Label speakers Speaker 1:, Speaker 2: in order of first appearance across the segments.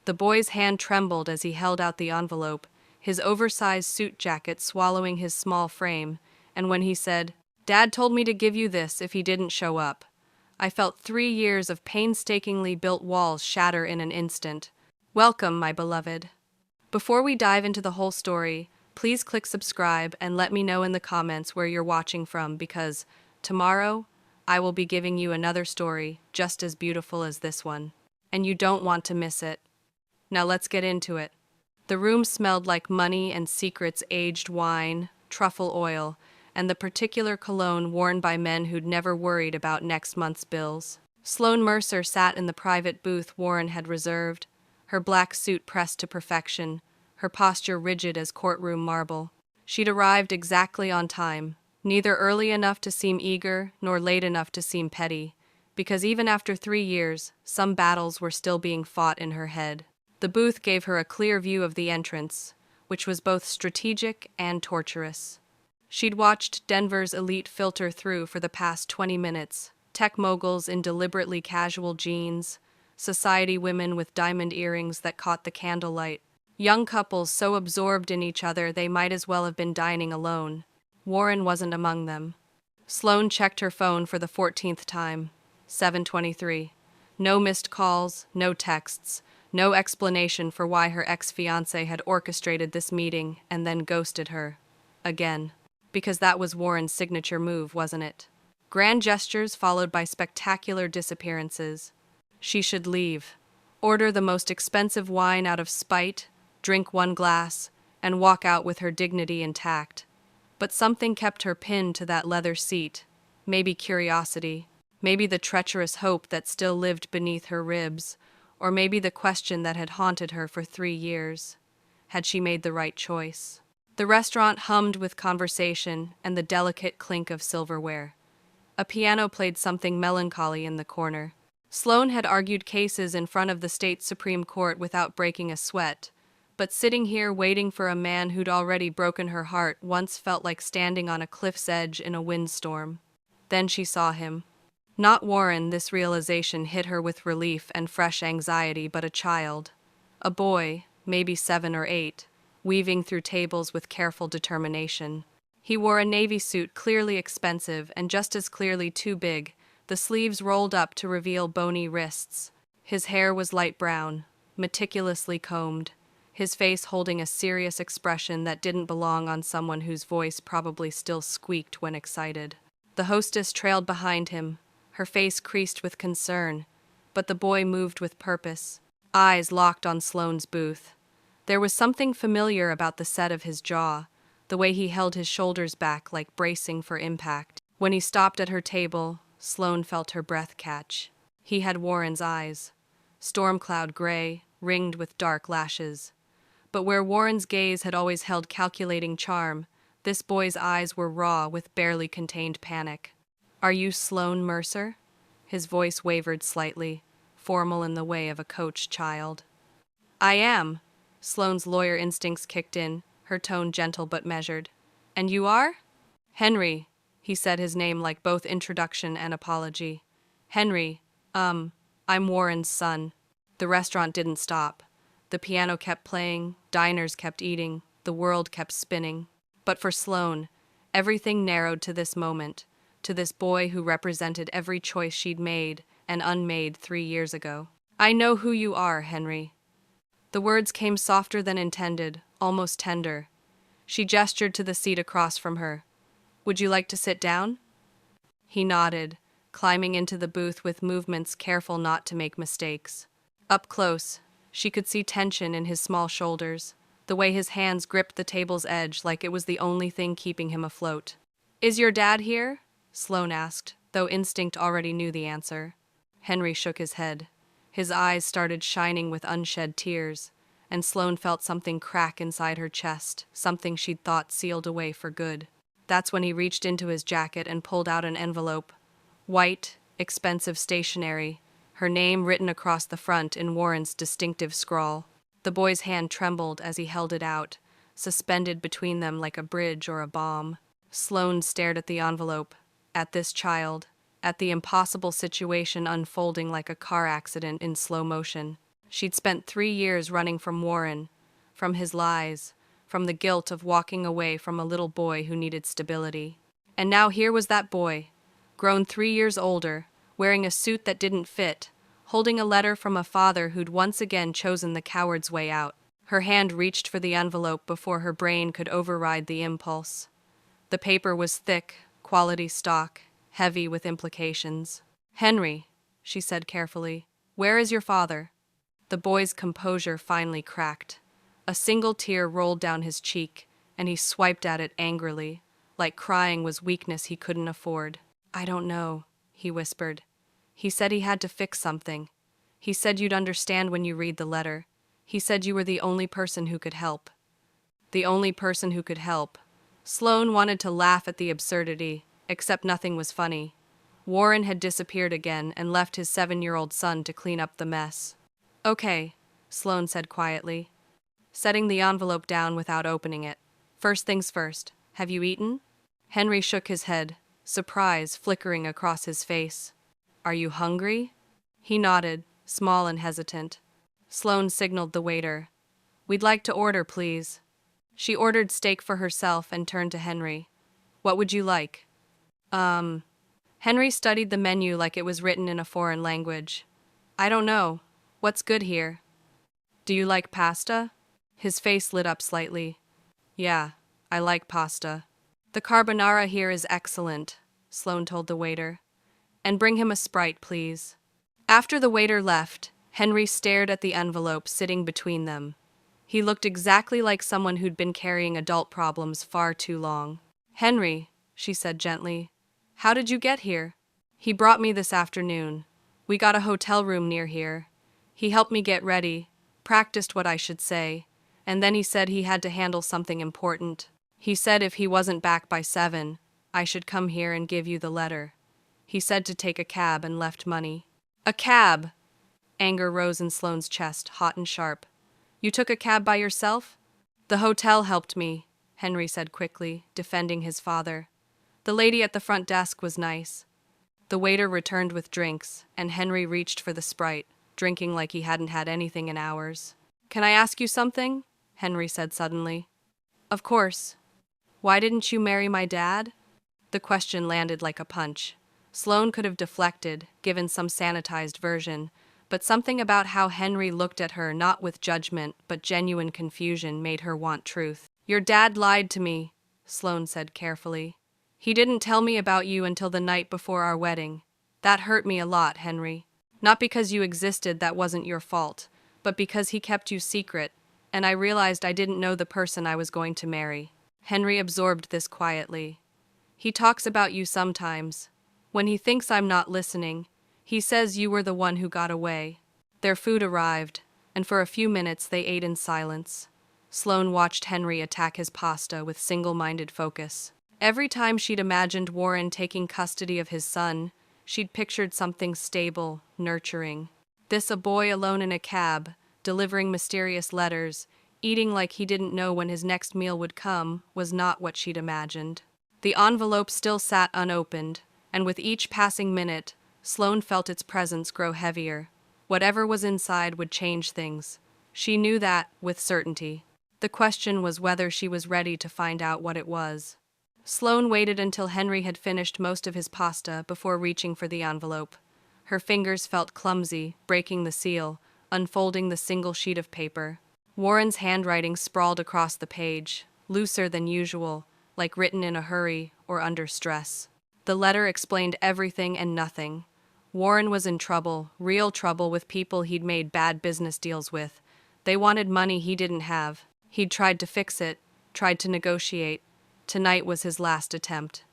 Speaker 1: The boy's hand trembled as he held out the envelope, his oversized suit jacket swallowing his small frame, and when he said, "Dad told me to give you this if he didn't show up," I felt 3 years of painstakingly built walls shatter in an instant. Welcome, my beloved. Before we dive into the whole story, please click subscribe and let me know in the comments where you're watching from because tomorrow I will be giving you another story just as beautiful as this one, and you don't want to miss it. Now let's get into it. The room smelled like money and secrets, aged wine, truffle oil, and the particular cologne worn by men who'd never worried about next month's bills. Sloane Mercer sat in the private booth Warren had reserved, her black suit pressed to perfection, her posture rigid as courtroom marble. She'd arrived exactly on time, neither early enough to seem eager nor late enough to seem petty, because even after 3 years, some battles were still being fought in her head. The booth gave her a clear view of the entrance, which was both strategic and torturous. She'd watched Denver's elite filter through for the past 20 minutes, tech moguls in deliberately casual jeans, society women with diamond earrings that caught the candlelight, young couples so absorbed in each other they might as well have been dining alone. Warren wasn't among them. Sloane checked her phone for the 14th time. 7:23. No missed calls, no texts, no explanation for why her ex-fiancé had orchestrated this meeting and then ghosted her. Again. Because that was Warren's signature move, wasn't it? Grand gestures followed by spectacular disappearances. She should leave. Order the most expensive wine out of spite, drink one glass, and walk out with her dignity intact. But something kept her pinned to that leather seat. Maybe curiosity. Maybe the treacherous hope that still lived beneath her ribs. Or maybe the question that had haunted her for 3 years. Had she made the right choice? The restaurant hummed with conversation and the delicate clink of silverware. A piano played something melancholy in the corner. Sloane had argued cases in front of the state Supreme Court without breaking a sweat, but sitting here waiting for a man who'd already broken her heart once felt like standing on a cliff's edge in a windstorm. Then she saw him. Not Warren. This realization hit her with relief and fresh anxiety, but a child. A boy, maybe 7 or 8, weaving through tables with careful determination. He wore a navy suit clearly expensive and just as clearly too big, the sleeves rolled up to reveal bony wrists. His hair was light brown, meticulously combed, his face holding a serious expression that didn't belong on someone whose voice probably still squeaked when excited. The hostess trailed behind him, her face creased with concern, but the boy moved with purpose, eyes locked on Sloane's booth. There was something familiar about the set of his jaw, the way he held his shoulders back like bracing for impact. When he stopped at her table, Sloane felt her breath catch. He had Warren's eyes, storm cloud gray, ringed with dark lashes. But where Warren's gaze had always held calculating charm, this boy's eyes were raw with barely contained panic. "Are you Sloane Mercer?" His voice wavered slightly, formal in the way of a coached child. "I am." Sloane's lawyer instincts kicked in, her tone gentle but measured. "And you are?" "Henry," he said, his name like both introduction and apology. "Henry, I'm Warren's son." The restaurant didn't stop. The piano kept playing, diners kept eating, the world kept spinning. But for Sloane, everything narrowed to this moment, to this boy who represented every choice she'd made and unmade 3 years ago. "I know who you are, Henry." The words came softer than intended, almost tender. She gestured to the seat across from her. "Would you like to sit down?" He nodded, climbing into the booth with movements careful not to make mistakes. Up close, she could see tension in his small shoulders, the way his hands gripped the table's edge like it was the only thing keeping him afloat. "Is your dad here?" Sloane asked, though instinct already knew the answer. Henry shook his head. His eyes started shining with unshed tears, and Sloane felt something crack inside her chest, something she'd thought sealed away for good. That's when he reached into his jacket and pulled out an envelope. White, expensive stationery, her name written across the front in Warren's distinctive scrawl. The boy's hand trembled as he held it out, suspended between them like a bridge or a bomb. Sloane stared at the envelope, at this child, at the impossible situation unfolding like a car accident in slow motion. She'd spent 3 years running from Warren, from his lies, from the guilt of walking away from a little boy who needed stability. And now here was that boy, grown 3 years older, wearing a suit that didn't fit, holding a letter from a father who'd once again chosen the coward's way out. Her hand reached for the envelope before her brain could override the impulse. The paper was thick, quality stock, heavy with implications. "Henry," she said carefully, "where is your father?" The boy's composure finally cracked. A single tear rolled down his cheek, and he swiped at it angrily, like crying was weakness he couldn't afford. "I don't know," he whispered. "He said he had to fix something. He said you'd understand when you read the letter. He said you were the only person who could help." The only person who could help. Sloane wanted to laugh at the absurdity, except nothing was funny. Warren had disappeared again and left his 7-year-old son to clean up the mess. "Okay," Sloane said quietly, setting the envelope down without opening it. "First things first, have you eaten?" Henry shook his head, surprise flickering across his face. "Are you hungry?" He nodded, small and hesitant. Sloane signaled the waiter. "We'd like to order, please." She ordered steak for herself and turned to Henry. "What would you like?" Henry studied the menu like it was written in a foreign language. "I don't know. What's good here?" "Do you like pasta?" His face lit up slightly. "Yeah, I like pasta." "The carbonara here is excellent," Sloane told the waiter. "And bring him a Sprite, please." After the waiter left, Henry stared at the envelope sitting between them. He looked exactly like someone who'd been carrying adult problems far too long. "Henry," she said gently, "how did you get here?" "He brought me this afternoon. We got a hotel room near here. He helped me get ready, practiced what I should say, and then he said he had to handle something important. He said if he wasn't back by 7, I should come here and give you the letter. He said to take a cab and left money." "A cab!" Anger rose in Sloane's chest, hot and sharp. "You took a cab by yourself?" "The hotel helped me," Henry said quickly, defending his father. "The lady at the front desk was nice." The waiter returned with drinks, and Henry reached for the Sprite, drinking like he hadn't had anything in hours. "Can I ask you something?" Henry said suddenly. "Of course. Why didn't you marry my dad?" The question landed like a punch. Sloane could have deflected, given some sanitized version, but something about how Henry looked at her, not with judgment but genuine confusion, made her want truth. "Your dad lied to me," Sloane said carefully. "He didn't tell me about you until the night before our wedding. That hurt me a lot, Henry. Not because you existed, that wasn't your fault, but because he kept you secret, and I realized I didn't know the person I was going to marry." Henry absorbed this quietly. "He talks about you sometimes. When he thinks I'm not listening, he says you were the one who got away." Their food arrived, and for a few minutes they ate in silence. Sloane watched Henry attack his pasta with single-minded focus. Every time she'd imagined Warren taking custody of his son, she'd pictured something stable, nurturing. This, a boy alone in a cab, delivering mysterious letters, eating like he didn't know when his next meal would come, was not what she'd imagined. The envelope still sat unopened, and with each passing minute, Sloane felt its presence grow heavier. Whatever was inside would change things. She knew that, with certainty. The question was whether she was ready to find out what it was. Sloane waited until Henry had finished most of his pasta before reaching for the envelope. Her fingers felt clumsy, breaking the seal, unfolding the single sheet of paper. Warren's handwriting sprawled across the page, looser than usual, like written in a hurry or under stress. The letter explained everything and nothing. Warren was in trouble, real trouble, with people he'd made bad business deals with. They wanted money he didn't have. He'd tried to fix it, tried to negotiate. Tonight was his last attempt.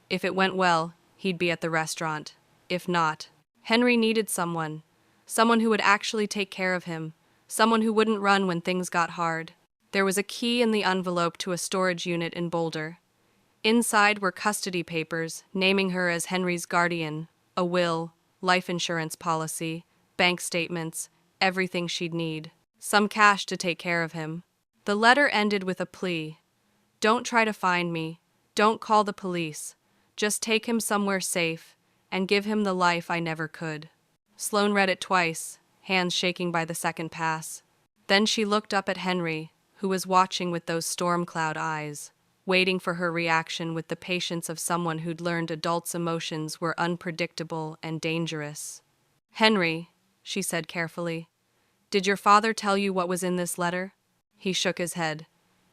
Speaker 1: If it went well, he'd be at the restaurant. If not, Henry needed someone. Someone who would actually take care of him. Someone who wouldn't run when things got hard. There was a key in the envelope to a storage unit in Boulder. Inside were custody papers, naming her as Henry's guardian, a will, life insurance policy, bank statements, everything she'd need. Some cash to take care of him. The letter ended with a plea. "Don't try to find me. Don't call the police. Just take him somewhere safe and give him the life I never could." Sloane read it twice, hands shaking by the second pass. Then she looked up at Henry, who was watching with those storm cloud eyes, waiting for her reaction with the patience of someone who'd learned adults' emotions were unpredictable and dangerous. "Henry," she said carefully, "did your father tell you what was in this letter?" He shook his head.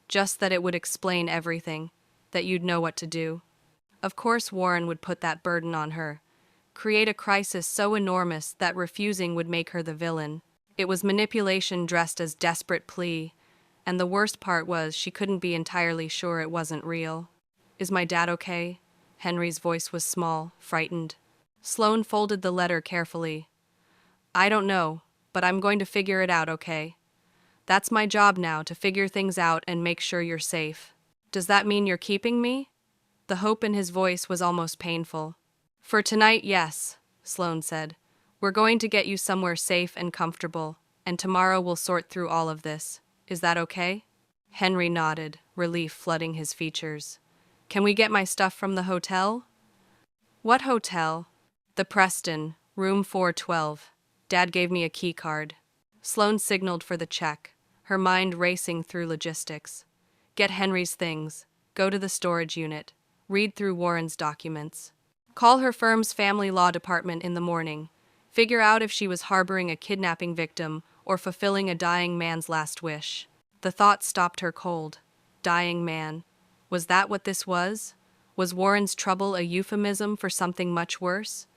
Speaker 1: "Just that it would explain everything, that you'd know what to do." Of course Warren would put that burden on her, create a crisis so enormous that refusing would make her the villain. It was manipulation dressed as desperate plea, and the worst part was she couldn't be entirely sure it wasn't real. "Is my dad okay?" Henry's voice was small, frightened. Sloane folded the letter carefully. "I don't know, but I'm going to figure it out, okay? That's my job now, to figure things out and make sure you're safe." "Does that mean you're keeping me?" The hope in his voice was almost painful. "For tonight, yes," Sloane said. "We're going to get you somewhere safe and comfortable, and tomorrow we'll sort through all of this. Is that okay?" Henry nodded, relief flooding his features. "Can we get my stuff from the hotel?" "What hotel?" "The Preston, room 412. Dad gave me a key card." Sloane signaled for the check, her mind racing through logistics. Get Henry's things, go to the storage unit, read through Warren's documents. Call her firm's family law department in the morning. Figure out if she was harboring a kidnapping victim or fulfilling a dying man's last wish. The thought stopped her cold. Dying man. Was that what this was? Was Warren's trouble a euphemism for something much worse?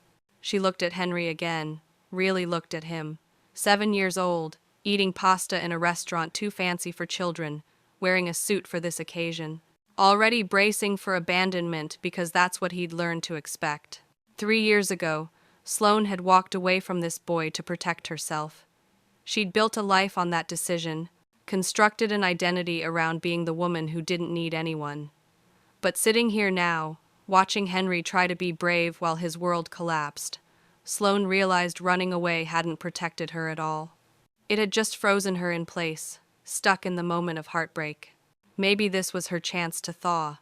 Speaker 1: She looked at Henry again, really looked at him. 7 years old, eating pasta in a restaurant too fancy for children, wearing a suit for this occasion. Already bracing for abandonment because that's what he'd learned to expect. 3 years ago, Sloane had walked away from this boy to protect herself. She'd built a life on that decision, constructed an identity around being the woman who didn't need anyone. But sitting here now, watching Henry try to be brave while his world collapsed, Sloane realized running away hadn't protected her at all. It had just frozen her in place, stuck in the moment of heartbreak. Maybe this was her chance to thaw.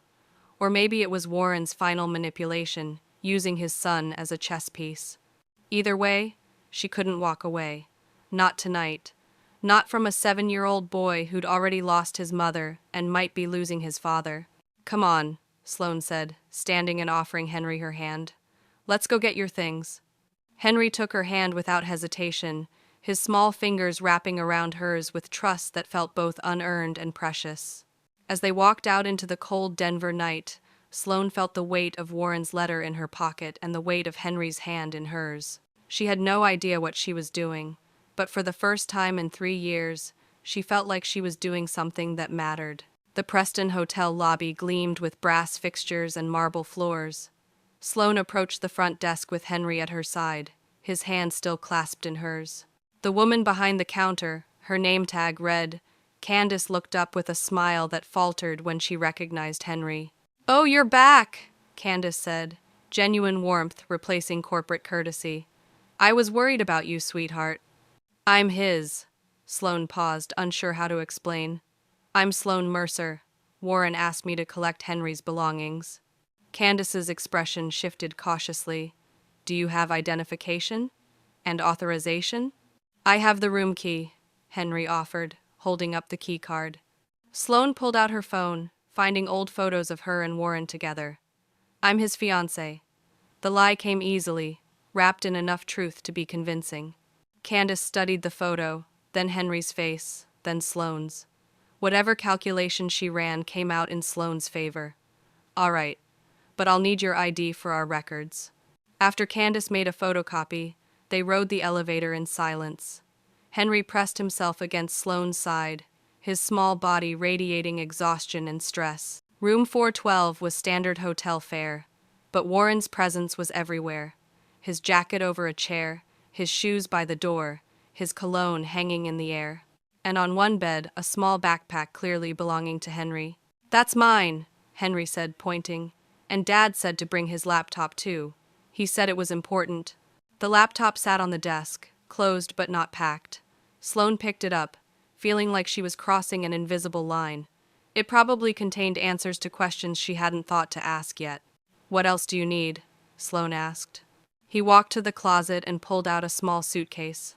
Speaker 1: Or maybe it was Warren's final manipulation, using his son as a chess piece. Either way, she couldn't walk away. Not tonight. Not from a 7-year-old boy who'd already lost his mother and might be losing his father. "Come on," Sloane said, standing and offering Henry her hand. "Let's go get your things." Henry took her hand without hesitation, his small fingers wrapping around hers with trust that felt both unearned and precious. As they walked out into the cold Denver night, Sloane felt the weight of Warren's letter in her pocket and the weight of Henry's hand in hers. She had no idea what she was doing, but for the first time in 3 years, she felt like she was doing something that mattered. The Preston Hotel lobby gleamed with brass fixtures and marble floors. Sloane approached the front desk with Henry at her side, his hand still clasped in hers. The woman behind the counter, her name tag read, Candace, looked up with a smile that faltered when she recognized Henry. "Oh, you're back," Candace said, genuine warmth replacing corporate courtesy. "I was worried about you, sweetheart." "I'm his." Sloane paused, unsure how to explain. "I'm Sloane Mercer. Warren asked me to collect Henry's belongings." Candace's expression shifted cautiously. "Do you have identification? And authorization?" "I have the room key," Henry offered, holding up the key card. Sloane pulled out her phone, finding old photos of her and Warren together. "I'm his fiancé." The lie came easily, wrapped in enough truth to be convincing. Candace studied the photo, then Henry's face, then Sloane's. Whatever calculation she ran came out in Sloane's favor. "All right, but I'll need your ID for our records." After Candace made a photocopy, they rode the elevator in silence. Henry pressed himself against Sloane's side, his small body radiating exhaustion and stress. Room 412 was standard hotel fare, but Warren's presence was everywhere. His jacket over a chair, his shoes by the door, his cologne hanging in the air. And on one bed, a small backpack clearly belonging to Henry. "That's mine," Henry said, pointing. "And Dad said to bring his laptop too. He said it was important." The laptop sat on the desk, closed but not packed. Sloane picked it up, feeling like she was crossing an invisible line. It probably contained answers to questions she hadn't thought to ask yet. "What else do you need?" Sloane asked. He walked to the closet and pulled out a small suitcase.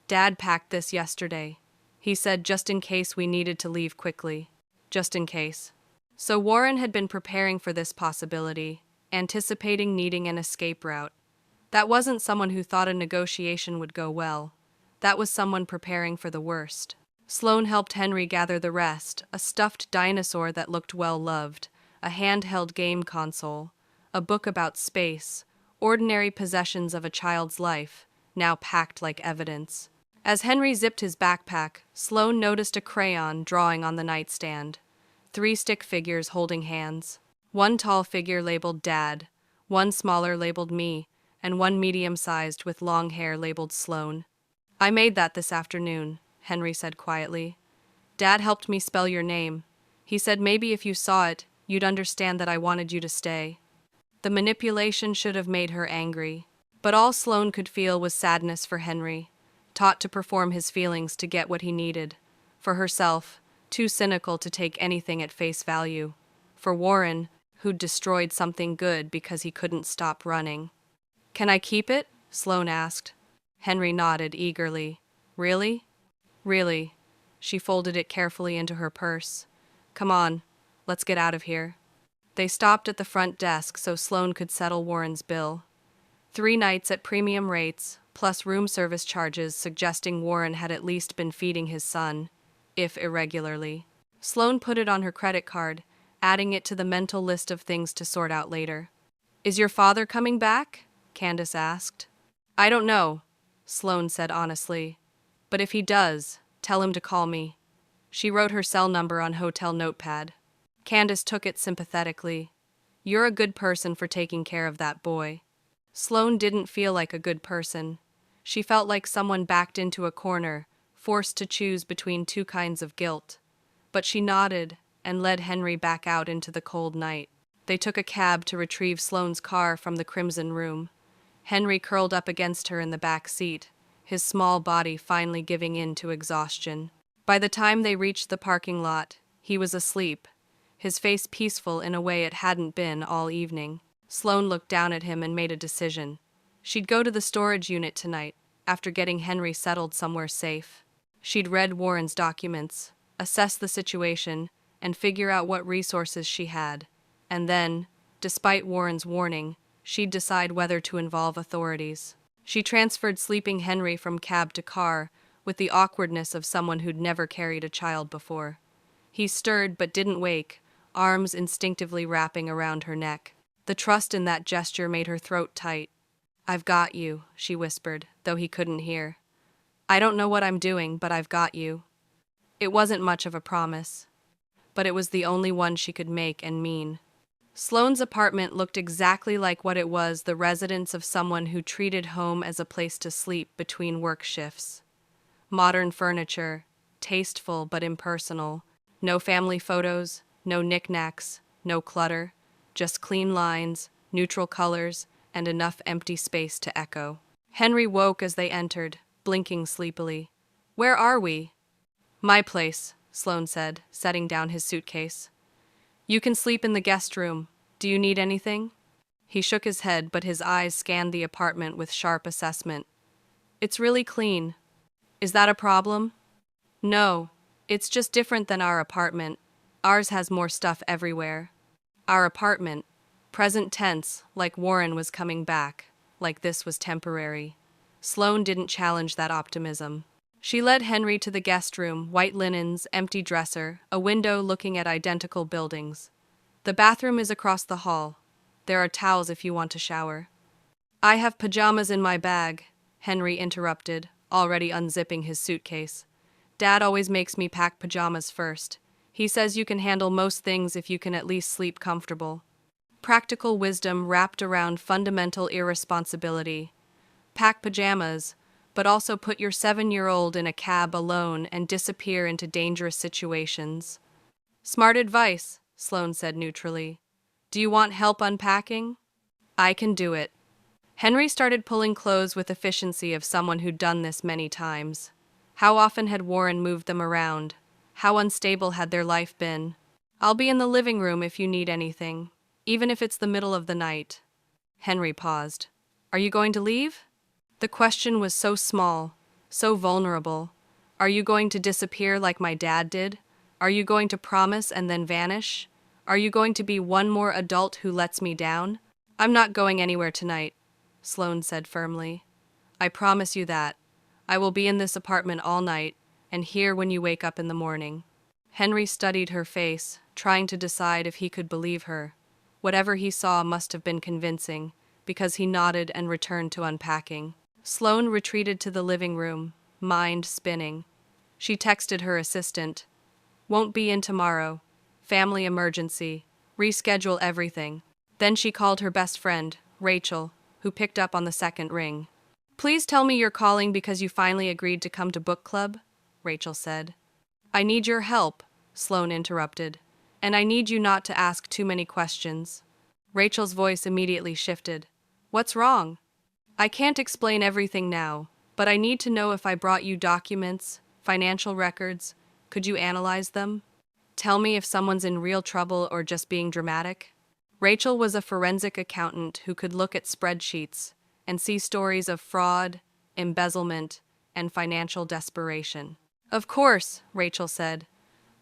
Speaker 1: Dad packed this yesterday. He said just in case we needed to leave quickly. Just in case. So Warren had been preparing for this possibility, anticipating needing an escape route. That wasn't someone who thought a negotiation would go well. That was someone preparing for the worst. Sloane helped Henry gather the rest, a stuffed dinosaur that looked well-loved, a handheld game console, a book about space, ordinary possessions of a child's life, now packed like evidence. As Henry zipped his backpack, Sloane noticed a crayon drawing on the nightstand. 3 stick figures holding hands. One tall figure labeled Dad, one smaller labeled me, and one medium-sized with long hair labeled Sloane. I made that this afternoon, Henry said quietly. Dad helped me spell your name. He said maybe if you saw it, you'd understand that I wanted you to stay. The manipulation should have made her angry, but all Sloane could feel was sadness for Henry, taught to perform his feelings to get what he needed. For herself, too cynical to take anything at face value. For Warren, who'd destroyed something good because he couldn't stop running. Can I keep it? Sloane asked. Henry nodded eagerly. Really? Really. She folded it carefully into her purse. Come on, let's get out of here. They stopped at the front desk so Sloane could settle Warren's bill. 3 nights at premium rates, plus room service charges suggesting Warren had at least been feeding his son, if irregularly. Sloane put it on her credit card, adding it to the mental list of things to sort out later. Is your father coming back? Candace asked. I don't know, Sloane said honestly. But if he does, tell him to call me. She wrote her cell number on hotel notepad. Candace took it sympathetically. You're a good person for taking care of that boy. Sloane didn't feel like a good person. She felt like someone backed into a corner, forced to choose between 2 kinds of guilt. But she nodded and led Henry back out into the cold night. They took a cab to retrieve Sloane's car from the Crimson Room. Henry curled up against her in the back seat, his small body finally giving in to exhaustion. By the time they reached the parking lot, he was asleep, his face peaceful in a way it hadn't been all evening. Sloane looked down at him and made a decision. She'd go to the storage unit tonight, after getting Henry settled somewhere safe. She'd read Warren's documents, assess the situation, and figure out what resources she had. And then, despite Warren's warning, she'd decide whether to involve authorities. She transferred sleeping Henry from cab to car, with the awkwardness of someone who'd never carried a child before. He stirred but didn't wake, arms instinctively wrapping around her neck. The trust in that gesture made her throat tight. I've got you, she whispered, though he couldn't hear. I don't know what I'm doing, but I've got you. It wasn't much of a promise, but it was the only one she could make and mean. Sloane's apartment looked exactly like what it was, the residence of someone who treated home as a place to sleep between work shifts. Modern furniture, tasteful but impersonal. No family photos, no knickknacks, no clutter, just clean lines, neutral colors, and enough empty space to echo. Henry woke as they entered, blinking sleepily. Where are we? My place, Sloane said, setting down his suitcase. You can sleep in the guest room. Do you need anything? He shook his head, but his eyes scanned the apartment with sharp assessment. It's really clean. Is that a problem? No, it's just different than our apartment. Ours has more stuff everywhere. Our apartment, present tense, like Warren was coming back, like this was temporary. Sloane didn't challenge that optimism. She led Henry to the guest room, white linens, empty dresser, a window looking at identical buildings. The bathroom is across the hall. There are towels if you want to shower. I have pajamas in my bag, Henry interrupted, already unzipping his suitcase. Dad always makes me pack pajamas first. He says you can handle most things if you can at least sleep comfortable. Practical wisdom wrapped around fundamental irresponsibility. Pack pajamas, but also put your 7-year-old in a cab alone and disappear into dangerous situations. Smart advice, Sloane said neutrally. Do you want help unpacking? I can do it. Henry started pulling clothes with efficiency of someone who'd done this many times. How often had Warren moved them around? How unstable had their life been? I'll be in the living room if you need anything, even if it's the middle of the night. Henry paused. Are you going to leave? The question was so small, So vulnerable. Are you going to disappear like my dad did? Are you going to promise and then vanish? Are you going to be one more adult who lets me down? I'm not going anywhere tonight, Sloane said firmly. I promise you that. I will be in this apartment all night, and here when you wake up in the morning. Henry studied her face, trying to decide if he could believe her. Whatever he saw must have been convincing, because he nodded and returned to unpacking. Sloane retreated to the living room, mind spinning. She texted her assistant. Won't be in tomorrow. Family emergency. Reschedule everything. Then she called her best friend, Rachel, who picked up on the second ring. Please tell me you're calling because you finally agreed to come to book club, Rachel said. I need your help, Sloane interrupted. And I need you not to ask too many questions. Rachel's voice immediately shifted. What's wrong? I can't explain everything now, but I need to know if I brought you documents, financial records. Could you analyze them? Tell me if someone's in real trouble or just being dramatic. Rachel was a forensic accountant who could look at spreadsheets and see stories of fraud, embezzlement, and financial desperation. Of course, Rachel said.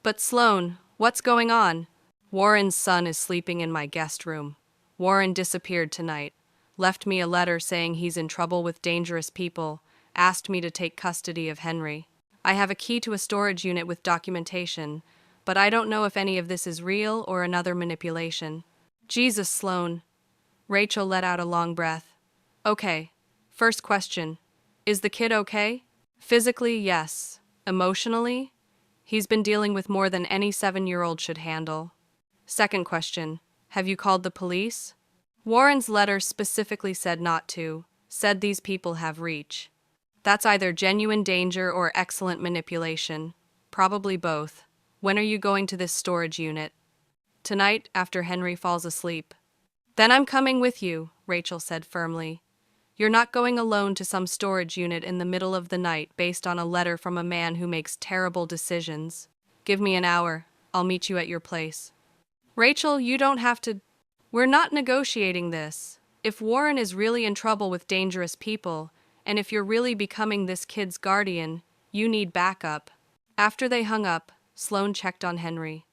Speaker 1: But Sloane, what's going on? Warren's son is sleeping in my guest room. Warren disappeared tonight, left me a letter saying he's in trouble with dangerous people, asked me to take custody of Henry. I have a key to a storage unit with documentation, but I don't know if any of this is real or another manipulation. Jesus, Sloane. Rachel let out a long breath. Okay. First question. Is the kid okay? Physically, yes. Emotionally? He's been dealing with more than any 7-year-old should handle. Second question. Have you called the police? Warren's letter specifically said not to, said these people have reach. That's either genuine danger or excellent manipulation. Probably both. When are you going to this storage unit? Tonight, after Henry falls asleep. Then I'm coming with you, Rachel said firmly. You're not going alone to some storage unit in the middle of the night based on a letter from a man who makes terrible decisions. Give me an hour. I'll meet you at your place. Rachel, you don't have to. We're not negotiating this. If Warren is really in trouble with dangerous people, and if you're really becoming this kid's guardian, you need backup. After they hung up, Sloane checked on Henry.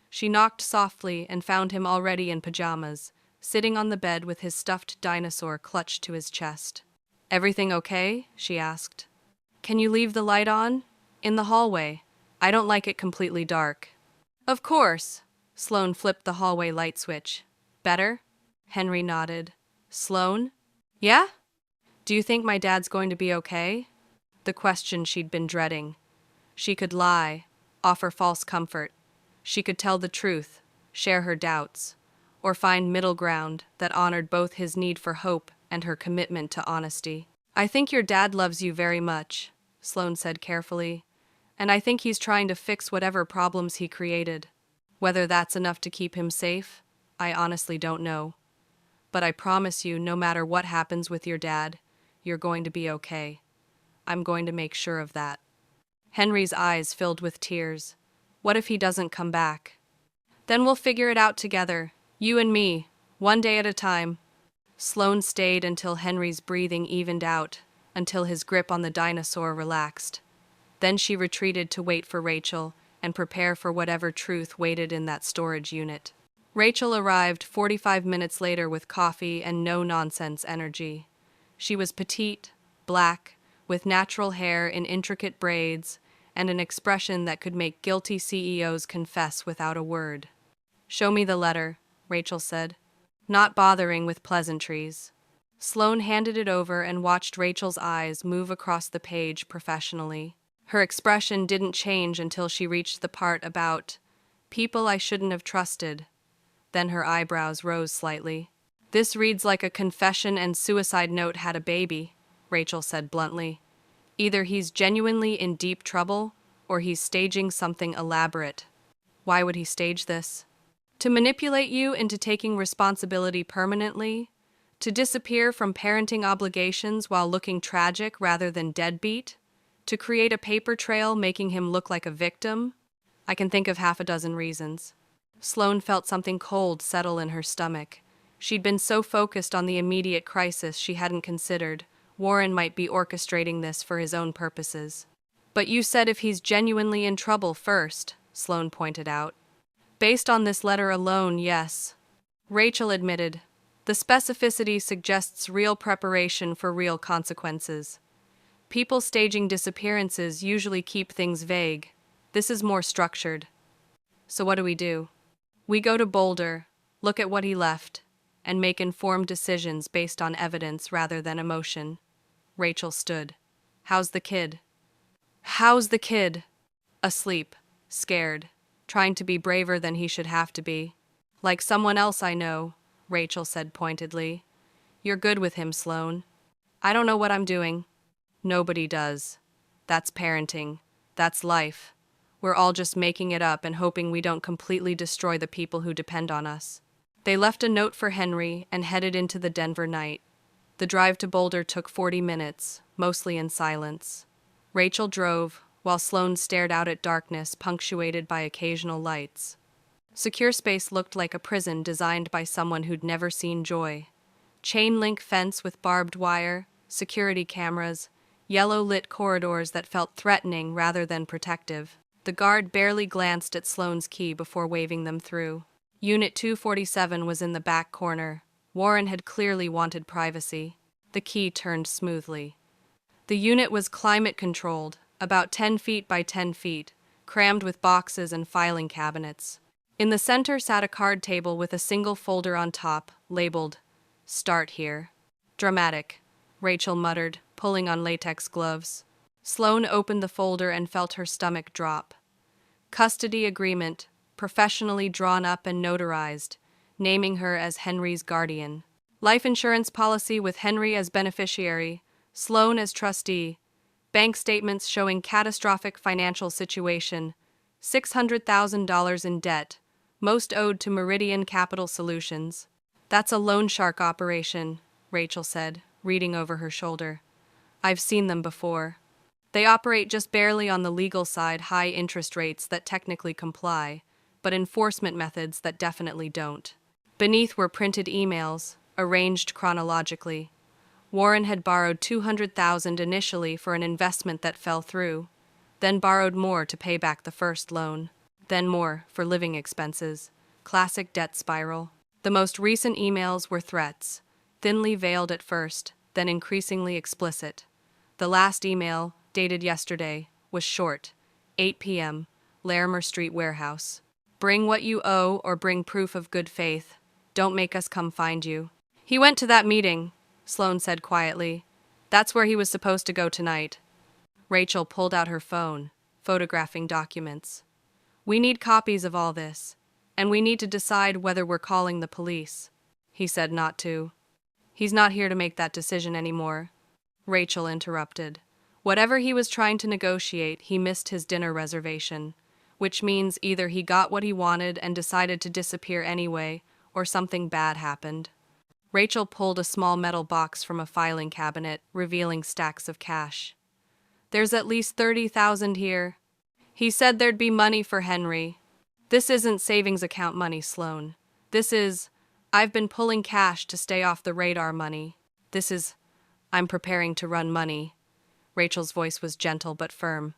Speaker 1: She knocked softly and found him already in pajamas, sitting on the bed with his stuffed dinosaur clutched to his chest. Everything okay? She asked. Can you leave the light on? In the hallway. I don't like it completely dark. Of course. Sloane flipped the hallway light switch. Better? Henry nodded. Sloane? Yeah? Do you think my dad's going to be okay? The question she'd been dreading. She could lie, offer false comfort. She could tell the truth, share her doubts, or find middle ground that honored both his need for hope and her commitment to honesty. I think your dad loves you very much, Sloane said carefully, and I think he's trying to fix whatever problems he created. Whether that's enough to keep him safe, I honestly don't know. But I promise you, no matter what happens with your dad, you're going to be okay. I'm going to make sure of that. Henry's eyes filled with tears. What if he doesn't come back? Then we'll figure it out together, you and me, one day at a time. Sloane stayed until Henry's breathing evened out, until his grip on the dinosaur relaxed. Then she retreated to wait for Rachel and prepare for whatever truth waited in that storage unit. Rachel arrived 45 minutes later with coffee and no-nonsense energy. She was petite, black, with natural hair in intricate braids, and an expression that could make guilty CEOs confess without a word. Show me the letter, Rachel said, not bothering with pleasantries. Sloane handed it over and watched Rachel's eyes move across the page professionally. Her expression didn't change until she reached the part about people I shouldn't have trusted. Then her eyebrows rose slightly. This reads like a confession and suicide note had a baby, Rachel said bluntly. Either he's genuinely in deep trouble, or he's staging something elaborate. Why would he stage this? To manipulate you into taking responsibility permanently? To disappear from parenting obligations while looking tragic rather than deadbeat? To create a paper trail making him look like a victim? I can think of half a dozen reasons. Sloane felt something cold settle in her stomach. She'd been so focused on the immediate crisis she hadn't considered Warren might be orchestrating this for his own purposes. But you said if he's genuinely in trouble first, Sloane pointed out. Based on this letter alone, yes. Rachel admitted. The specificity suggests real preparation for real consequences. People staging disappearances usually keep things vague. This is more structured. So what do? We go to Boulder, look at what he left, and make informed decisions based on evidence rather than emotion. Rachel stood. How's the kid? How's the kid? Asleep, scared, trying to be braver than he should have to be. Like someone else I know, Rachel said pointedly. You're good with him, Sloane. I don't know what I'm doing. Nobody does. That's parenting. That's life. We're all just making it up and hoping we don't completely destroy the people who depend on us. They left a note for Henry and headed into the Denver night. The drive to Boulder took 40 minutes, mostly in silence. Rachel drove, while Sloane stared out at darkness punctuated by occasional lights. Secure Space looked like a prison designed by someone who'd never seen joy. Chain-link fence with barbed wire, security cameras, yellow-lit corridors that felt threatening rather than protective. The guard barely glanced at Sloane's key before waving them through. Unit 247 was in the back corner. Warren had clearly wanted privacy. The key turned smoothly. The unit was climate-controlled, about 10 feet by 10 feet, crammed with boxes and filing cabinets. In the center sat a card table with a single folder on top, labeled, "Start here." Dramatic, Rachel muttered, pulling on latex gloves. Sloane opened the folder and felt her stomach drop. Custody agreement, professionally drawn up and notarized, naming her as Henry's guardian. Life insurance policy with Henry as beneficiary, Sloane as trustee. Bank statements showing catastrophic financial situation, $600,000 in debt, most owed to Meridian Capital Solutions. That's a loan shark operation, Rachel said, reading over her shoulder. I've seen them before. They operate just barely on the legal side, high interest rates that technically comply, but enforcement methods that definitely don't. Beneath were printed emails, arranged chronologically. Warren had borrowed $200,000 initially for an investment that fell through, then borrowed more to pay back the first loan, then more for living expenses. Classic debt spiral. The most recent emails were threats, thinly veiled at first, then increasingly explicit. The last email, dated yesterday, was short, 8 p.m., Larimer Street warehouse. Bring what you owe or bring proof of good faith. Don't make us come find you. He went to that meeting, Sloane said quietly. That's where he was supposed to go tonight. Rachel pulled out her phone, photographing documents. We need copies of all this, and we need to decide whether we're calling the police. He said not to. He's not here to make that decision anymore. Rachel interrupted. Whatever he was trying to negotiate, he missed his dinner reservation, which means either he got what he wanted and decided to disappear anyway, or something bad happened. Rachel pulled a small metal box from a filing cabinet, revealing stacks of cash. There's at least $30,000 here. He said there'd be money for Henry. This isn't savings account money, Sloane. This is, I've been pulling cash to stay off the radar money. This is, I'm preparing to run money. Rachel's voice was gentle but firm.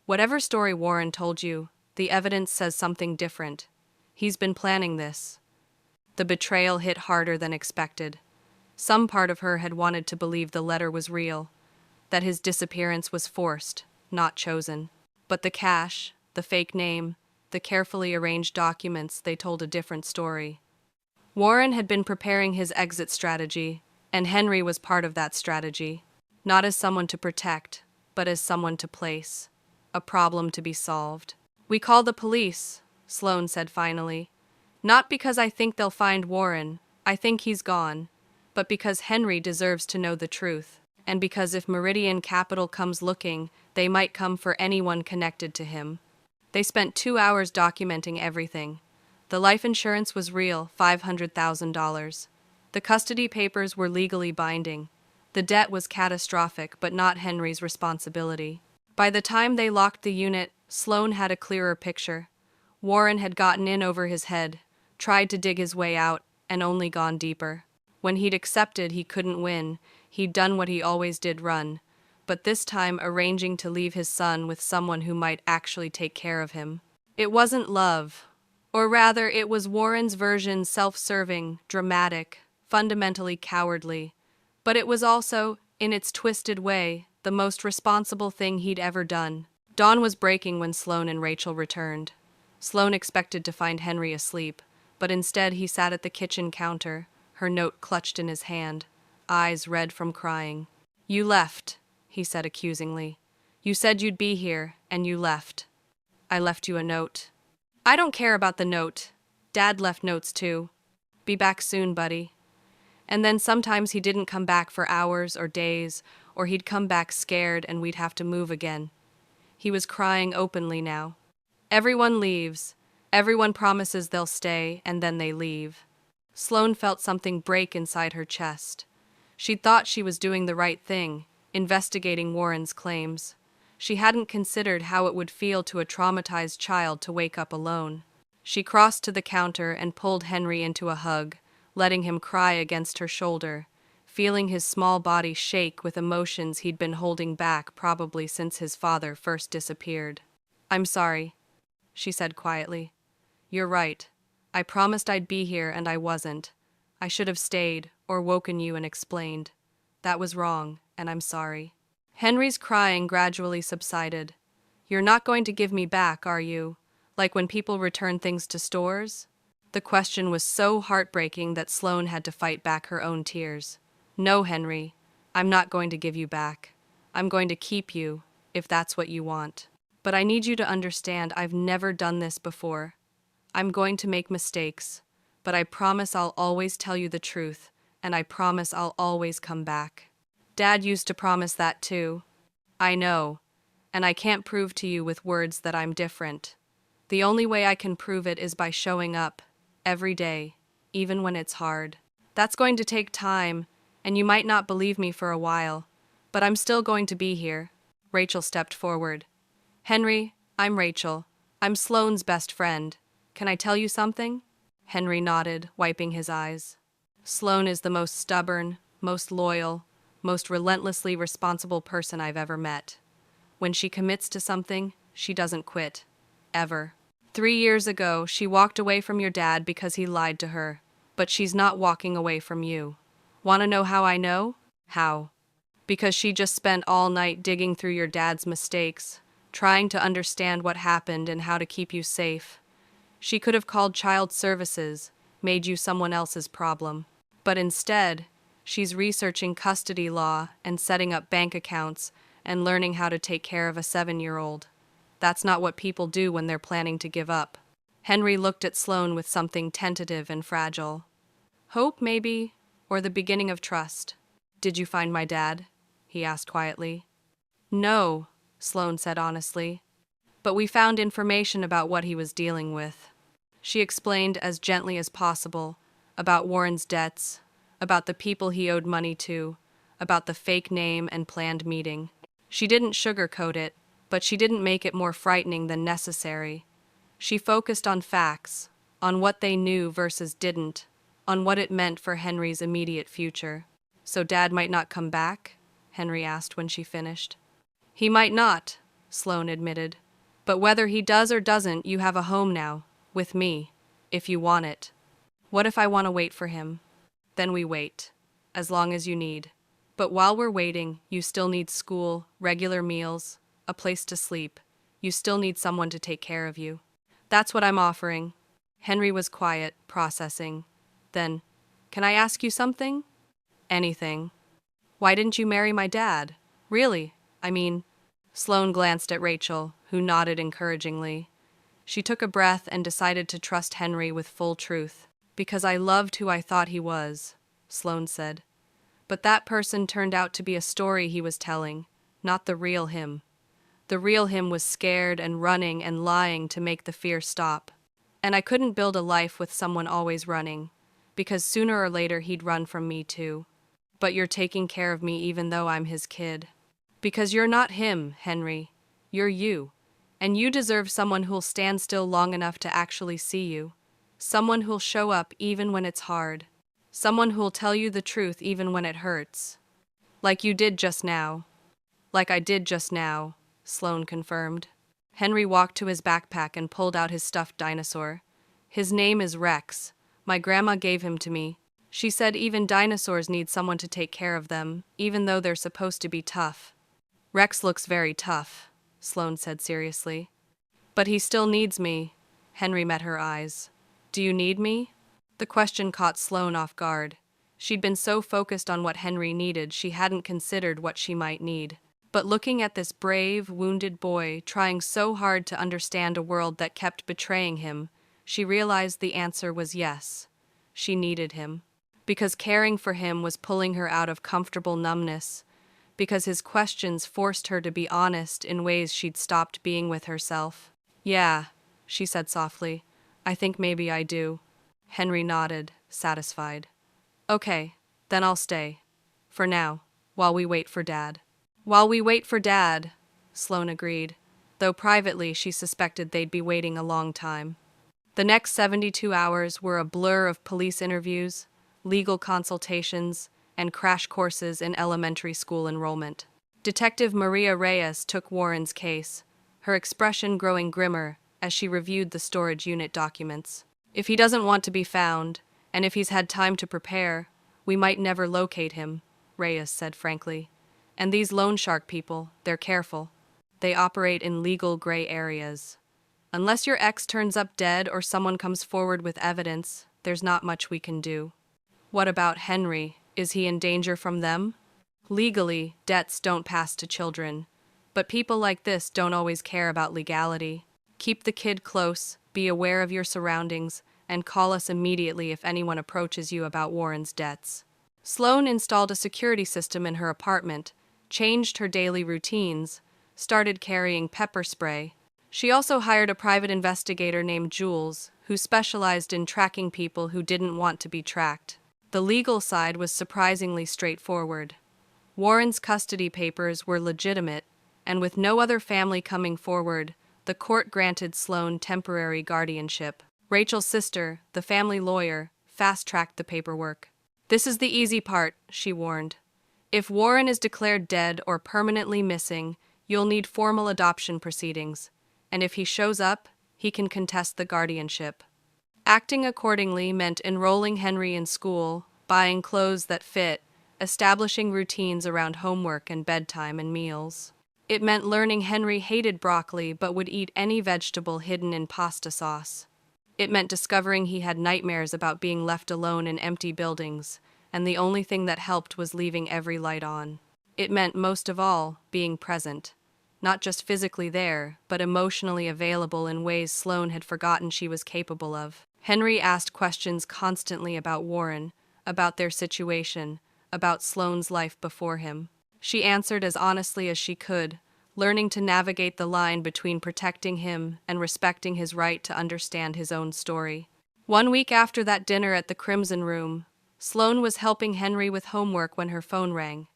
Speaker 1: Whatever story Warren told you, the evidence says something different. He's been planning this. The betrayal hit harder than expected. Some part of her had wanted to believe the letter was real, that his disappearance was forced, not chosen. But the cash, the fake name, the carefully arranged documents, they told a different story. Warren had been preparing his exit strategy, and Henry was part of that strategy. Not as someone to protect, but as someone to place. A problem to be solved. We call the police, Sloane said finally. Not because I think they'll find Warren, I think he's gone, but because Henry deserves to know the truth, and because if Meridian Capital comes looking, they might come for anyone connected to him. They spent 2 hours documenting everything. The life insurance was real, $500,000. The custody papers were legally binding. The debt was catastrophic, but not Henry's responsibility. By the time they locked the unit, Sloane had a clearer picture. Warren had gotten in over his head, tried to dig his way out, and only gone deeper. When he'd accepted he couldn't win, He'd done what he always did, run, but this time arranging to leave his son with someone who might actually take care of him. It wasn't love. Or rather, it was Warren's version, self-serving, dramatic, fundamentally cowardly. But it was also, in its twisted way, the most responsible thing he'd ever done. Dawn was breaking when Sloane and Rachel returned. Sloane expected to find Henry asleep, but instead he sat at the kitchen counter, her note clutched in his hand, eyes red from crying. "You left," he said accusingly. "You said you'd be here, and you left." "I left you a note." "I don't care about the note. Dad left notes too. Be back soon, buddy." And then sometimes he didn't come back for hours or days, or he'd come back scared and we'd have to move again. He was crying openly now. Everyone leaves. Everyone promises they'll stay, and then they leave. Sloane felt something break inside her chest. She'd thought she was doing the right thing, investigating Warren's claims. She hadn't considered how it would feel to a traumatized child to wake up alone. She crossed to the counter and pulled Henry into a hug, letting him cry against her shoulder, feeling his small body shake with emotions he'd been holding back probably since his father first disappeared. "I'm sorry," she said quietly. "You're right. I promised I'd be here and I wasn't. I should have stayed, or woken you and explained. That was wrong, and I'm sorry." Henry's crying gradually subsided. "You're not going to give me back, are you? Like when people return things to stores?" The question was so heartbreaking that Sloane had to fight back her own tears. "No, Henry, I'm not going to give you back. I'm going to keep you, if that's what you want. But I need you to understand I've never done this before. I'm going to make mistakes, but I promise I'll always tell you the truth, and I promise I'll always come back. Dad used to promise that too. I know, and I can't prove to you with words that I'm different. The only way I can prove it is by showing up, every day, even when it's hard. That's going to take time, and you might not believe me for a while, but I'm still going to be here." Rachel stepped forward. "Henry, I'm Rachel. I'm Sloane's best friend. Can I tell you something?" Henry nodded, wiping his eyes. "Sloane is the most stubborn, most loyal, most relentlessly responsible person I've ever met. When she commits to something, she doesn't quit. Ever. 3 years ago, she walked away from your dad because he lied to her. But she's not walking away from you. Want to know how I know? How? Because she just spent all night digging through your dad's mistakes, trying to understand what happened and how to keep you safe. She could have called child services, made you someone else's problem. But instead, she's researching custody law and setting up bank accounts and learning how to take care of a 7-year-old. That's not what people do when they're planning to give up." Henry looked at Sloane with something tentative and fragile. "Hope, maybe, or the beginning of trust." "Did you find my dad?" he asked quietly. "No," Sloane said honestly. "But we found information about what he was dealing with." She explained as gently as possible about Warren's debts, about the people he owed money to, about the fake name and planned meeting. She didn't sugarcoat it, but she didn't make it more frightening than necessary. She focused on facts, on what they knew versus didn't, on what it meant for Henry's immediate future. "So Dad might not come back?" Henry asked when she finished. "He might not," Sloane admitted. "But whether he does or doesn't, you have a home now, with me, if you want it. What if I want to wait for him? Then we wait, as long as you need. But while we're waiting, you still need school, regular meals, a place to sleep. You still need someone to take care of you. That's what I'm offering." Henry was quiet, processing. Then, "Can I ask you something?" "Anything." "Why didn't you marry my dad? Really? I mean..." Sloane glanced at Rachel, who nodded encouragingly. She took a breath and decided to trust Henry with full truth. "Because I loved who I thought he was," Sloane said. "But that person turned out to be a story he was telling, not the real him. The real him was scared and running and lying to make the fear stop. And I couldn't build a life with someone always running, because sooner or later he'd run from me too. But you're taking care of me even though I'm his kid. Because you're not him, Henry. You're you. And you deserve someone who'll stand still long enough to actually see you. Someone who'll show up even when it's hard. Someone who'll tell you the truth even when it hurts." Like you did just now. Like I did just now, Sloane confirmed. Henry walked to his backpack and pulled out his stuffed dinosaur. His name is Rex. My grandma gave him to me. She said even dinosaurs need someone to take care of them, even though they're supposed to be tough. Rex looks very tough, Sloane said seriously. But he still needs me. Henry met her eyes. Do you need me? The question caught Sloane off guard. She'd been so focused on what Henry needed, she hadn't considered what she might need. But looking at this brave, wounded boy trying so hard to understand a world that kept betraying him, she realized the answer was yes. She needed him. Because caring for him was pulling her out of comfortable numbness. Because his questions forced her to be honest in ways she'd stopped being with herself. Yeah, she said softly. I think maybe I do. Henry nodded, satisfied. Okay, then I'll stay. For now, while we wait for Dad. While we wait for Dad, Sloane agreed, though privately she suspected they'd be waiting a long time. The next 72 hours were a blur of police interviews, legal consultations, and crash courses in elementary school enrollment. Detective Maria Reyes took Warren's case, her expression growing grimmer as she reviewed the storage unit documents. If he doesn't want to be found, and if he's had time to prepare, we might never locate him, Reyes said frankly. And these loan shark people, they're careful. They operate in legal gray areas. Unless your ex turns up dead or someone comes forward with evidence, there's not much we can do. What about Henry? Is he in danger from them? Legally, debts don't pass to children. But people like this don't always care about legality. Keep the kid close, be aware of your surroundings, and call us immediately if anyone approaches you about Warren's debts. Sloane installed a security system in her apartment, changed her daily routines, started carrying pepper spray. She also hired a private investigator named Jules, who specialized in tracking people who didn't want to be tracked. The legal side was surprisingly straightforward. Warren's custody papers were legitimate, and with no other family coming forward, the court granted Sloane temporary guardianship. Rachel's sister, the family lawyer, fast-tracked the paperwork. This is the easy part, she warned. If Warren is declared dead or permanently missing, you'll need formal adoption proceedings, and if he shows up, he can contest the guardianship. Acting accordingly meant enrolling Henry in school, buying clothes that fit, establishing routines around homework and bedtime and meals. It meant learning Henry hated broccoli but would eat any vegetable hidden in pasta sauce. It meant discovering he had nightmares about being left alone in empty buildings, and the only thing that helped was leaving every light on. It meant, most of all, being present. Not just physically there, but emotionally available in ways Sloane had forgotten she was capable of. Henry asked questions constantly about Warren, about their situation, about Sloane's life before him. She answered as honestly as she could, learning to navigate the line between protecting him and respecting his right to understand his own story. 1 week after that dinner at the Crimson Room, Sloane was helping Henry with homework when her phone rang.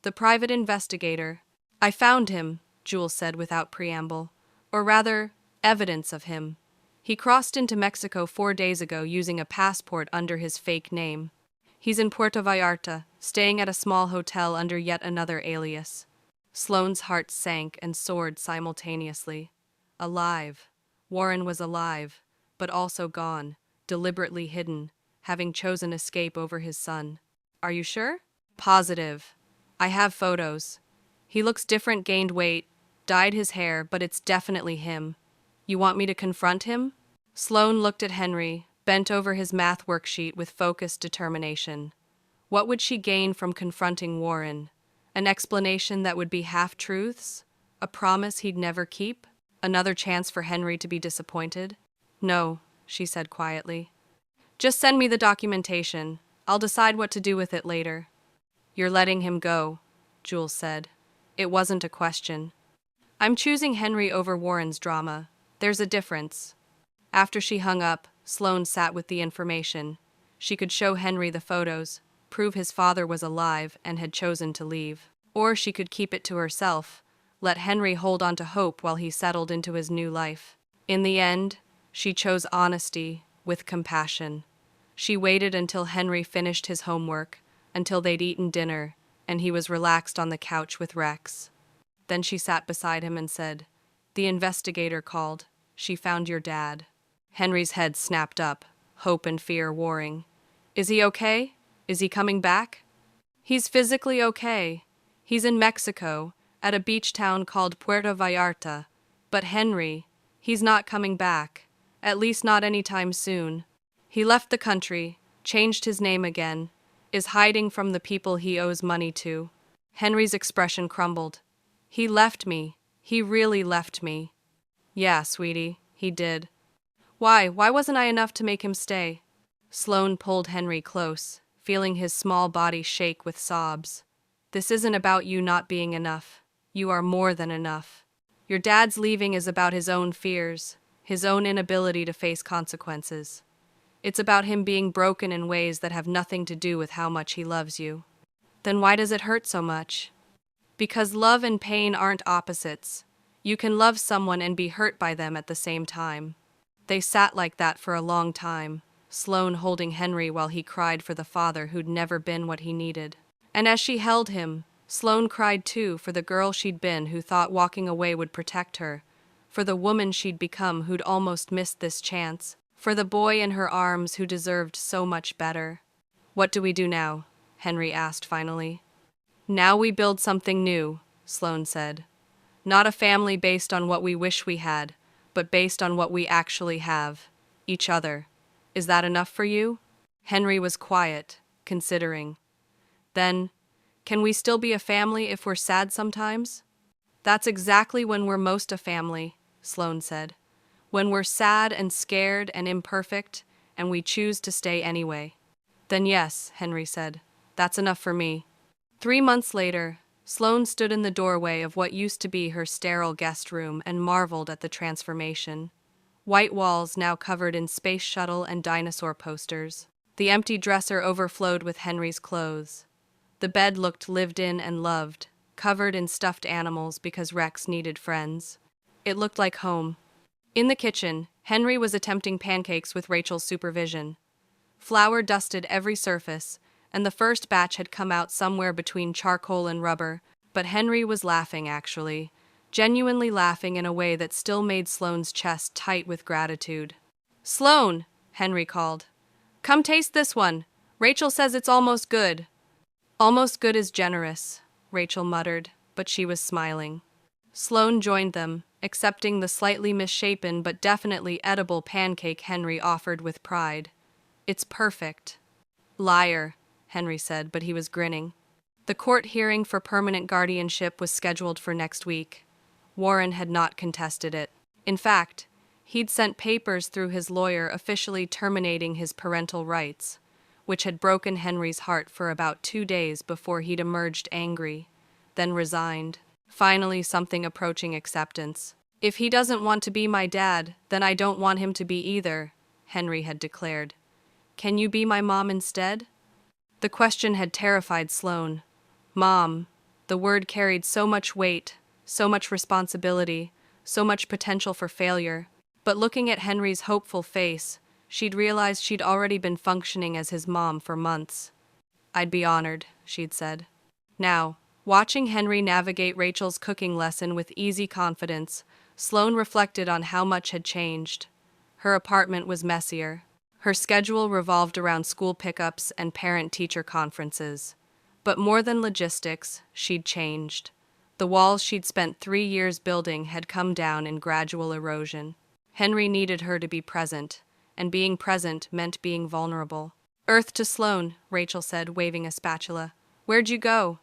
Speaker 1: The private investigator. I found him, Jules said without preamble. Or rather, evidence of him. He crossed into Mexico 4 days ago using a passport under his fake name. He's in Puerto Vallarta, staying at a small hotel under yet another alias. Sloane's heart sank and soared simultaneously. Alive. Warren was alive, but also gone, deliberately hidden, having chosen escape over his son. Are you sure? Positive. I have photos. He looks different, gained weight, dyed his hair, but it's definitely him. You want me to confront him? Sloane looked at Henry, bent over his math worksheet with focused determination. What would she gain from confronting Warren? An explanation that would be half-truths? A promise he'd never keep? Another chance for Henry to be disappointed? No, she said quietly. Just send me the documentation. I'll decide what to do with it later. You're letting him go, Jules said. It wasn't a question. I'm choosing Henry over Warren's drama. There's a difference. After she hung up, Sloane sat with the information. She could show Henry the photos, prove his father was alive and had chosen to leave. Or she could keep it to herself, let Henry hold on to hope while he settled into his new life. In the end, she chose honesty with compassion. She waited until Henry finished his homework, until they'd eaten dinner, and he was relaxed on the couch with Rex. Then she sat beside him and said, "The investigator called. She found your dad." Henry's head snapped up, hope and fear warring. "Is he okay? Is he coming back?" "He's physically okay. He's in Mexico, at a beach town called Puerto Vallarta. But Henry, he's not coming back. At least not anytime soon. He left the country, changed his name again, is hiding from the people he owes money to." Henry's expression crumbled. "He left me. He really left me." "Yeah, sweetie, he did. Why wasn't I enough to make him stay?" Sloane pulled Henry close, feeling his small body shake with sobs. "This isn't about you not being enough. You are more than enough. Your dad's leaving is about his own fears, his own inability to face consequences. It's about him being broken in ways that have nothing to do with how much he loves you." "Then why does it hurt so much?" "Because love and pain aren't opposites. You can love someone and be hurt by them at the same time." They sat like that for a long time, Sloane holding Henry while he cried for the father who'd never been what he needed. And as she held him, Sloane cried too for the girl she'd been who thought walking away would protect her, for the woman she'd become who'd almost missed this chance, for the boy in her arms who deserved so much better. "What do we do now?" Henry asked finally. "Now we build something new," Sloane said. "Not a family based on what we wish we had, but based on what we actually have, each other. Is that enough for you?" Henry was quiet, considering. Then, "Can we still be a family if we're sad sometimes?" "That's exactly when we're most a family," Sloane said. "When we're sad and scared and imperfect, and we choose to stay anyway." "Then yes," Henry said. "That's enough for me." 3 months later, Sloane stood in the doorway of what used to be her sterile guest room and marveled at the transformation. White walls now covered in space shuttle and dinosaur posters. The empty dresser overflowed with Henry's clothes. The bed looked lived in and loved, covered in stuffed animals because Rex needed friends. It looked like home. In the kitchen, Henry was attempting pancakes with Rachel's supervision. Flour dusted every surface, and the first batch had come out somewhere between charcoal and rubber, but Henry was laughing actually, genuinely laughing in a way that still made Sloane's chest tight with gratitude. "Sloane," Henry called. "Come taste this one. Rachel says it's almost good." "Almost good is generous," Rachel muttered, but she was smiling. Sloane joined them, accepting the slightly misshapen but definitely edible pancake Henry offered with pride. "It's perfect." "Liar," Henry said, but he was grinning. The court hearing for permanent guardianship was scheduled for next week. Warren had not contested it. In fact, he'd sent papers through his lawyer officially terminating his parental rights, which had broken Henry's heart for about 2 days before he'd emerged angry, then resigned. Finally, something approaching acceptance. "If he doesn't want to be my dad, then I don't want him to be either," Henry had declared. "Can you be my mom instead?" The question had terrified Sloane. Mom. The word carried so much weight, so much responsibility, so much potential for failure. But looking at Henry's hopeful face, she'd realized she'd already been functioning as his mom for months. "I'd be honored," she'd said. Now, watching Henry navigate Rachel's cooking lesson with easy confidence, Sloane reflected on how much had changed. Her apartment was messier. Her schedule revolved around school pickups and parent-teacher conferences. But more than logistics, she'd changed. The walls she'd spent 3 years building had come down in gradual erosion. Henry needed her to be present, and being present meant being vulnerable. "Earth to Sloane," Rachel said, waving a spatula. "Where'd you go?"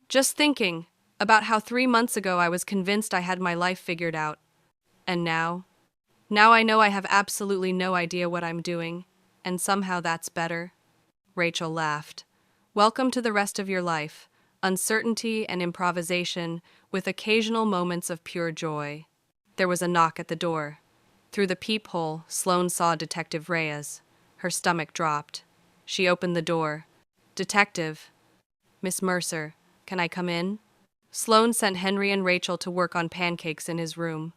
Speaker 1: "Just thinking about how 3 months ago I was convinced I had my life figured out. And now? Now I know I have absolutely no idea what I'm doing, and somehow that's better." Rachel laughed. "Welcome to the rest of your life, uncertainty and improvisation, with occasional moments of pure joy." There was a knock at the door. Through the peephole, Sloane saw Detective Reyes. Her stomach dropped. She opened the door. "Detective." "Miss Mercer, can I come in?" Sloane sent Henry and Rachel to work on pancakes in his room.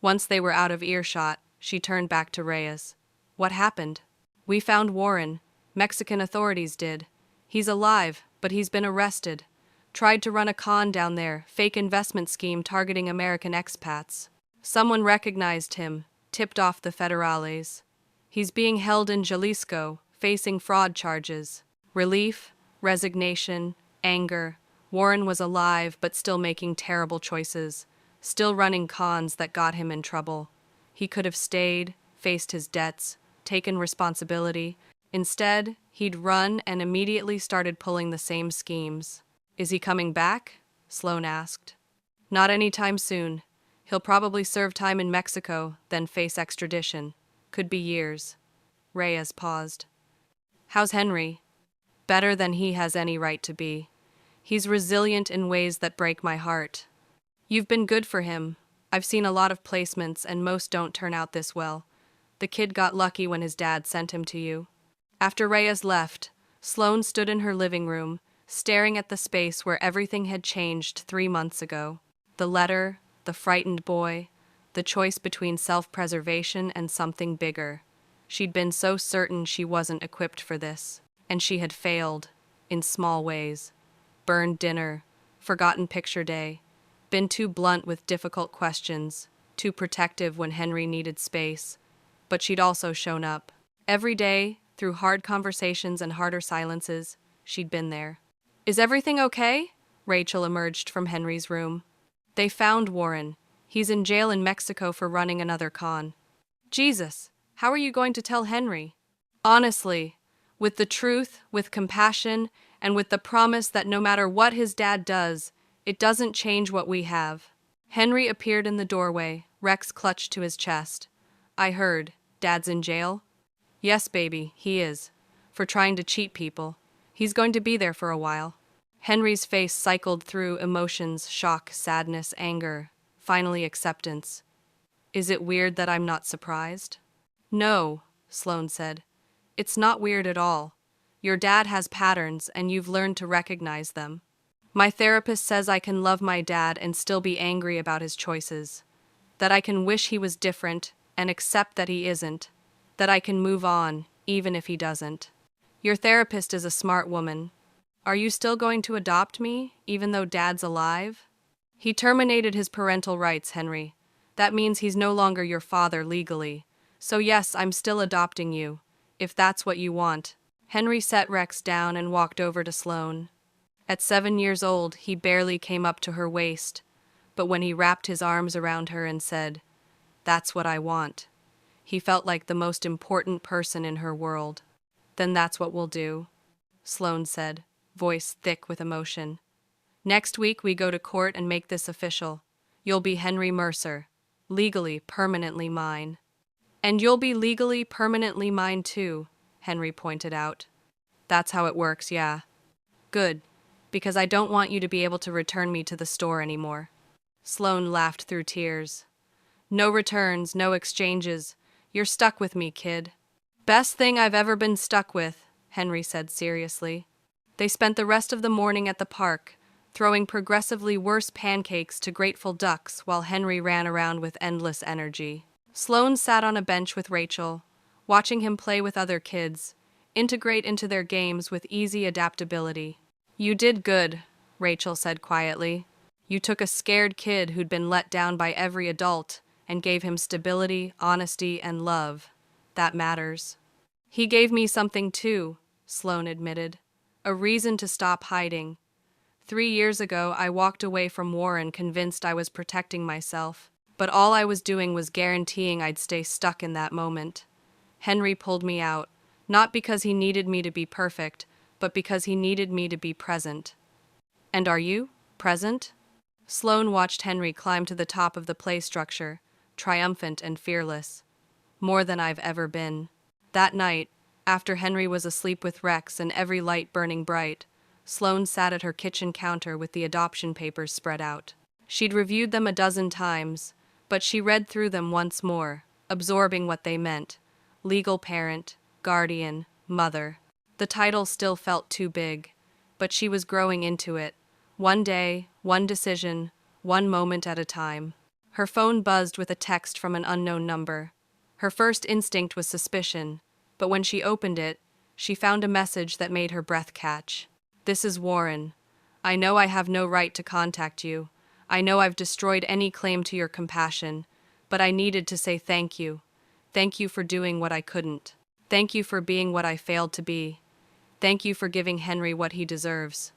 Speaker 1: Once they were out of earshot, she turned back to Reyes. "What happened?" "We found Warren. Mexican authorities did. He's alive, but he's been arrested. Tried to run a con down there, fake investment scheme targeting American expats. Someone recognized him, tipped off the federales. He's being held in Jalisco, facing fraud charges. Relief, resignation, anger. Warren was alive but still making terrible choices, still running cons that got him in trouble. He could have stayed, faced his debts, taken responsibility. Instead, he'd run and immediately started pulling the same schemes. Is he coming back? Sloan asked. Not anytime soon. He'll probably serve time in Mexico, then face extradition. Could be years. Reyes paused. How's Henry? Better than he has any right to be. He's resilient in ways that break my heart. You've been good for him. I've seen a lot of placements and most don't turn out this well. The kid got lucky when his dad sent him to you. After Reyes left, Sloan stood in her living room, staring at the space where everything had changed 3 months ago. The letter, the frightened boy, the choice between self-preservation and something bigger. She'd been so certain she wasn't equipped for this, and she had failed, in small ways. Burned dinner, forgotten picture day, been too blunt with difficult questions, too protective when Henry needed space. But she'd also shown up. Every day, through hard conversations and harder silences, she'd been there. Is everything okay? Rachel emerged from Henry's room. They found Warren. He's in jail in Mexico for running another con. Jesus, how are you going to tell Henry? Honestly, with the truth, with compassion, and with the promise that no matter what his dad does, it doesn't change what we have. Henry appeared in the doorway, Rex clutched to his chest. I heard, Dad's in jail? Yes, baby, he is. For trying to cheat people. He's going to be there for a while. Henry's face cycled through emotions, shock, sadness, anger, finally acceptance. Is it weird that I'm not surprised? No, Sloan said. It's not weird at all. Your dad has patterns and you've learned to recognize them. My therapist says I can love my dad and still be angry about his choices. That I can wish he was different and accept that he isn't. That I can move on, even if he doesn't. Your therapist is a smart woman. Are you still going to adopt me, even though Dad's alive? He terminated his parental rights, Henry. That means he's no longer your father legally. So yes, I'm still adopting you, if that's what you want. Henry set Rex down and walked over to Sloan. At 7 years old, he barely came up to her waist, but when he wrapped his arms around her and said, "That's what I want," he felt like the most important person in her world. Then that's what we'll do, Sloan said, voice thick with emotion. Next week we go to court and make this official. You'll be Henry Mercer, legally, permanently mine. And you'll be legally, permanently mine too, Henry pointed out. That's how it works, yeah. Good, because I don't want you to be able to return me to the store anymore. Sloan laughed through tears. No returns, no exchanges. You're stuck with me, kid. Best thing I've ever been stuck with, Henry said seriously. They spent the rest of the morning at the park, throwing progressively worse pancakes to grateful ducks while Henry ran around with endless energy. Sloan sat on a bench with Rachel, watching him play with other kids, integrate into their games with easy adaptability. You did good, Rachel said quietly. You took a scared kid who'd been let down by every adult and gave him stability, honesty, and love. That matters. He gave me something too, Sloan admitted. A reason to stop hiding. 3 years ago, I walked away from Warren convinced I was protecting myself, but all I was doing was guaranteeing I'd stay stuck in that moment. Henry pulled me out, not because he needed me to be perfect, but because he needed me to be present. And are you present? Sloan watched Henry climb to the top of the play structure, triumphant and fearless. More than I've ever been. That night, after Henry was asleep with Rex and every light burning bright, Sloan sat at her kitchen counter with the adoption papers spread out. She'd reviewed them a dozen times, but she read through them once more, absorbing what they meant. Legal parent, guardian, mother. The title still felt too big, but she was growing into it. One day, one decision, one moment at a time. Her phone buzzed with a text from an unknown number. Her first instinct was suspicion, but when she opened it, she found a message that made her breath catch. This is Warren. I know I have no right to contact you. I know I've destroyed any claim to your compassion, but I needed to say thank you. Thank you for doing what I couldn't. Thank you for being what I failed to be. Thank you for giving Henry what he deserves.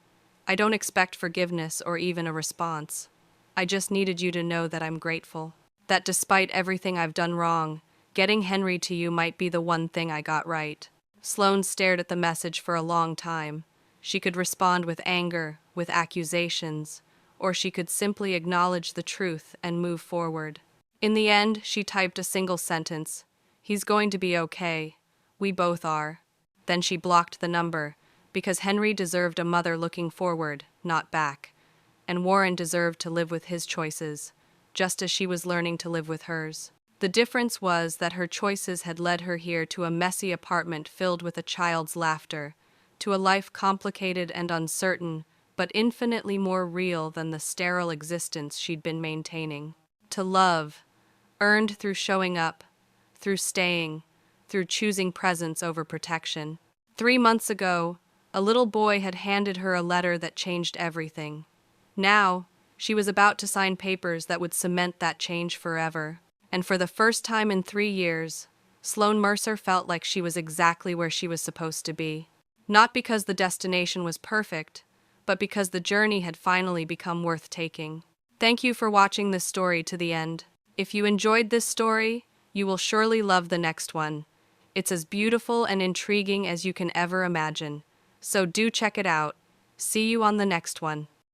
Speaker 1: I don't expect forgiveness or even a response. I just needed you to know that I'm grateful. That despite everything I've done wrong, getting Henry to you might be the one thing I got right. Sloane stared at the message for a long time. She could respond with anger, with accusations, or she could simply acknowledge the truth and move forward. In the end, she typed a single sentence. He's going to be okay. We both are. Then she blocked the number, because Henry deserved a mother looking forward, not back. And Warren deserved to live with his choices, just as she was learning to live with hers. The difference was that her choices had led her here to a messy apartment filled with a child's laughter, to a life complicated and uncertain, but infinitely more real than the sterile existence she'd been maintaining. To love, earned through showing up, through staying, through choosing presence over protection. 3 months ago, a little boy had handed her a letter that changed everything. Now, she was about to sign papers that would cement that change forever. And for the first time in 3 years, Sloane Mercer felt like she was exactly where she was supposed to be. Not because the destination was perfect, but because the journey had finally become worth taking. Thank you for watching this story to the end. If you enjoyed this story, you will surely love the next one. It's as beautiful and intriguing as you can ever imagine. So do check it out. See you on the next one.